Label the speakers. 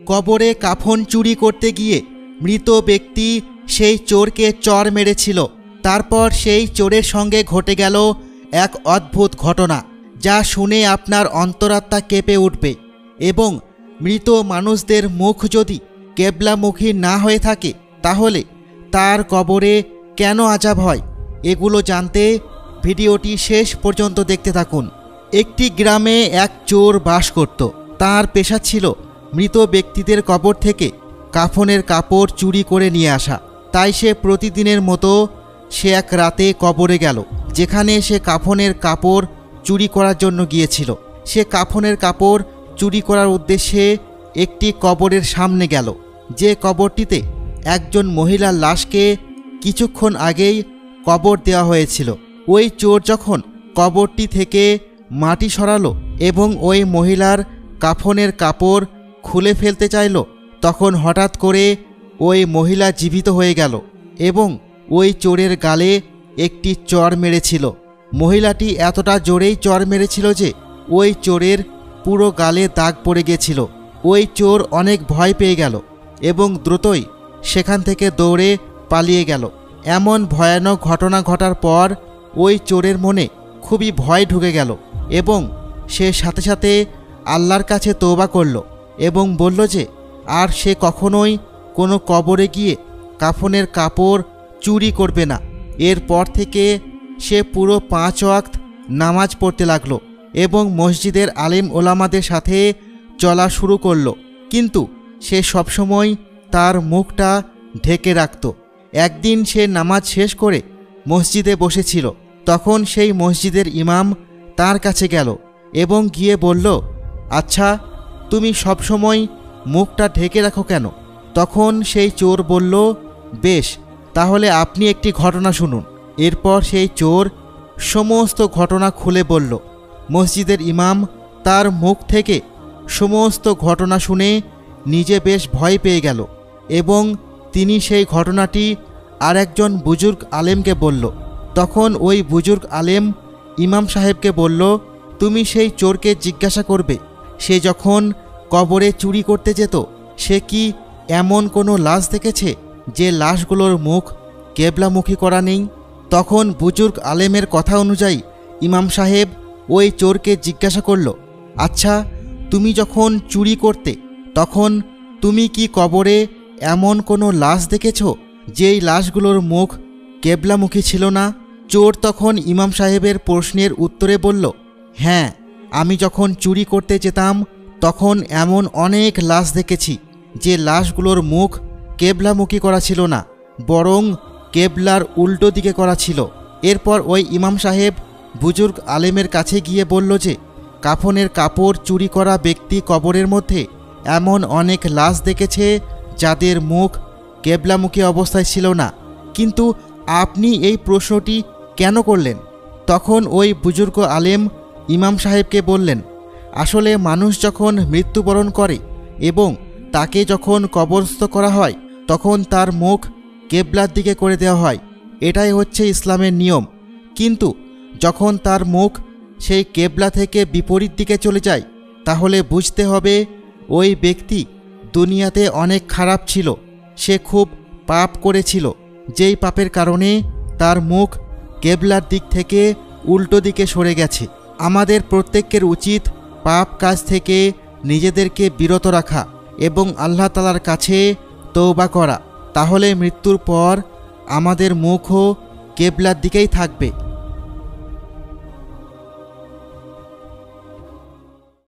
Speaker 1: কবরে কাফন চুরি করতে গিয়ে মৃত ব্যক্তি সেই চোরকে চর মেরেছিল। তারপর সেই চোরের সঙ্গে ঘটে গেল এক অদ্ভুত ঘটনা, যা শুনে আপনার অন্তরাত্মা কেঁপে উঠবে। এবং মৃত মানুষদের মুখ যদি কেবলামুখী না হয়ে থাকে তাহলে তার কবরে কেন আযাব হয়, এগুলো জানতে ভিডিওটি শেষ পর্যন্ত দেখতে থাকুন। একটি গ্রামে এক চোর বাস করত। তার পেশা ছিল মৃত ব্যক্তিদের কবর থেকে কাফনের কাপড় চুরি করে নিয়ে আসা। তাই সে প্রতিদিনের মতো সে এক রাতে কবরে গেল, যেখানে সে কাফনের কাপড় চুরি করার জন্য গিয়েছিল। সে কাফনের কাপড় চুরি করার উদ্দেশ্যে একটি কবরের সামনে গেল, যে কবরটিতে একজন মহিলার লাশকে কিছুক্ষণ আগেই কবর দেওয়া হয়েছিল। ওই চোর যখন কবরটি থেকে মাটি সরালো এবং ওই মহিলার কাফনের কাপড় খুলে ফেলতে চাইল, তখন হঠাৎ করে ওই মহিলা জীবিত হয়ে গেল এবং ওই চোরের গালে একটি চর মেরেছিল। মহিলাটি এতটা জোরেই চর মেরেছিল যে ওই চোরের পুরো গালে দাগ পড়ে গেছিল। ওই চোর অনেক ভয় পেয়ে গেল এবং দ্রুতই সেখান থেকে দৌড়ে পালিয়ে গেল। এমন ভয়ানক ঘটনা ঘটার পর ওই চোরের মনে খুবই ভয় ঢুকে গেল এবং সে সাথে সাথে আল্লাহর কাছে তওবা করল এবং বলল যে আর সে কখনোই কোনো কবরে গিয়ে কাফনের কাপড় চুরি করবে না। এরপর থেকে সে পুরো 5 ওয়াক্ত নামাজ পড়তে লাগলো এবং মসজিদের আলেম ওলামাদের সাথে চলা শুরু করলো, কিন্তু সে সবসময় তার মুখটা ঢেকে রাখত। একদিন সে নামাজ শেষ করে মসজিদে বসেছিল। তখন সেই মসজিদের ইমাম তার কাছে গেল এবং গিয়ে বলল, আচ্ছা, তুমি সবসময় মুখটা ঢেকে রাখো কেন? তখন সেই চোর বলল, বেশ, তাহলে আপনি একটি ঘটনা শুনুন। এরপর সেই চোর সমস্ত ঘটনা খুলে বলল। মসজিদের ইমাম তার মুখ থেকে সমস্ত ঘটনা শুনে নিজে বেশ ভয় পেয়ে গেল এবং তিনি সেই ঘটনাটি আরেকজন বুজুর্গ আলেমকে বলল। তখন ওই বুজুর্গ আলেম ইমাম সাহেবকে বলল, তুমি সেই চোরকে জিজ্ঞাসা করবে সে যখন কবরে চুরি করতে যেত সে কি এমন কোনো লাশ দেখেছে যে লাশগুলোর মুখ কেবলামুখী করা নেই? তখন বুজুর্গ আলেমের কথা অনুযায়ী ইমাম সাহেব ওই চোরকে জিজ্ঞাসা করল, আচ্ছা, তুমি যখন চুরি করতে তখন তুমি কি কবরে এমন কোনো লাশ দেখেছ যেই লাশগুলোর মুখ কেবলামুখী ছিল না? চোর তখন ইমাম সাহেবের প্রশ্নের উত্তরে বলল, হ্যাঁ, আমি যখন চুরি করতে যেতাম তখন এমন অনেক লাশ দেখেছি যে লাশগুলোর মুখ কেবলামুখী করা ছিল না, বরং কেবলার উল্টো দিকে করা ছিল। এরপর ওই ইমাম সাহেব বুজুর্গ আলেমের কাছে গিয়ে বলল যে কাফনের কাপড় চুরি করা ব্যক্তি কবরের মধ্যে এমন অনেক লাশ দেখেছে যাদের মুখ কেবলামুখী অবস্থায় ছিল না, কিন্তু আপনি এই প্রশ্নটি কেন করলেন? তখন ওই বুজুর্গ আলেম ইমাম সাহেবকে বললেন, আসলে মানুষ যখন মৃত্যুবরণ করে এবং তাকে যখন কবরস্থ করা হয় তখন তার মুখ কেবলার দিকে করে দেওয়া হয়, এটাই হচ্ছে ইসলামের নিয়ম। কিন্তু যখন তার মুখ সেই কেবলা থেকে বিপরীত দিকে চলে যায় তাহলে বুঝতে হবে ওই ব্যক্তি দুনিয়াতে অনেক খারাপ ছিল, সে খুব পাপ করেছিল, যেই পাপের কারণে তার মুখ কেবলার দিক থেকে উল্টো দিকে সরে গেছে। আমাদের প্রত্যেকের উচিত পাপ কাজ থেকে নিজেদেরকে বিরত রাখা এবং আল্লাহ তাআলার কাছে তওবা করা, তাহলে মৃত্যুর পর আমাদের মুখও কেবলার দিকেই থাকবে।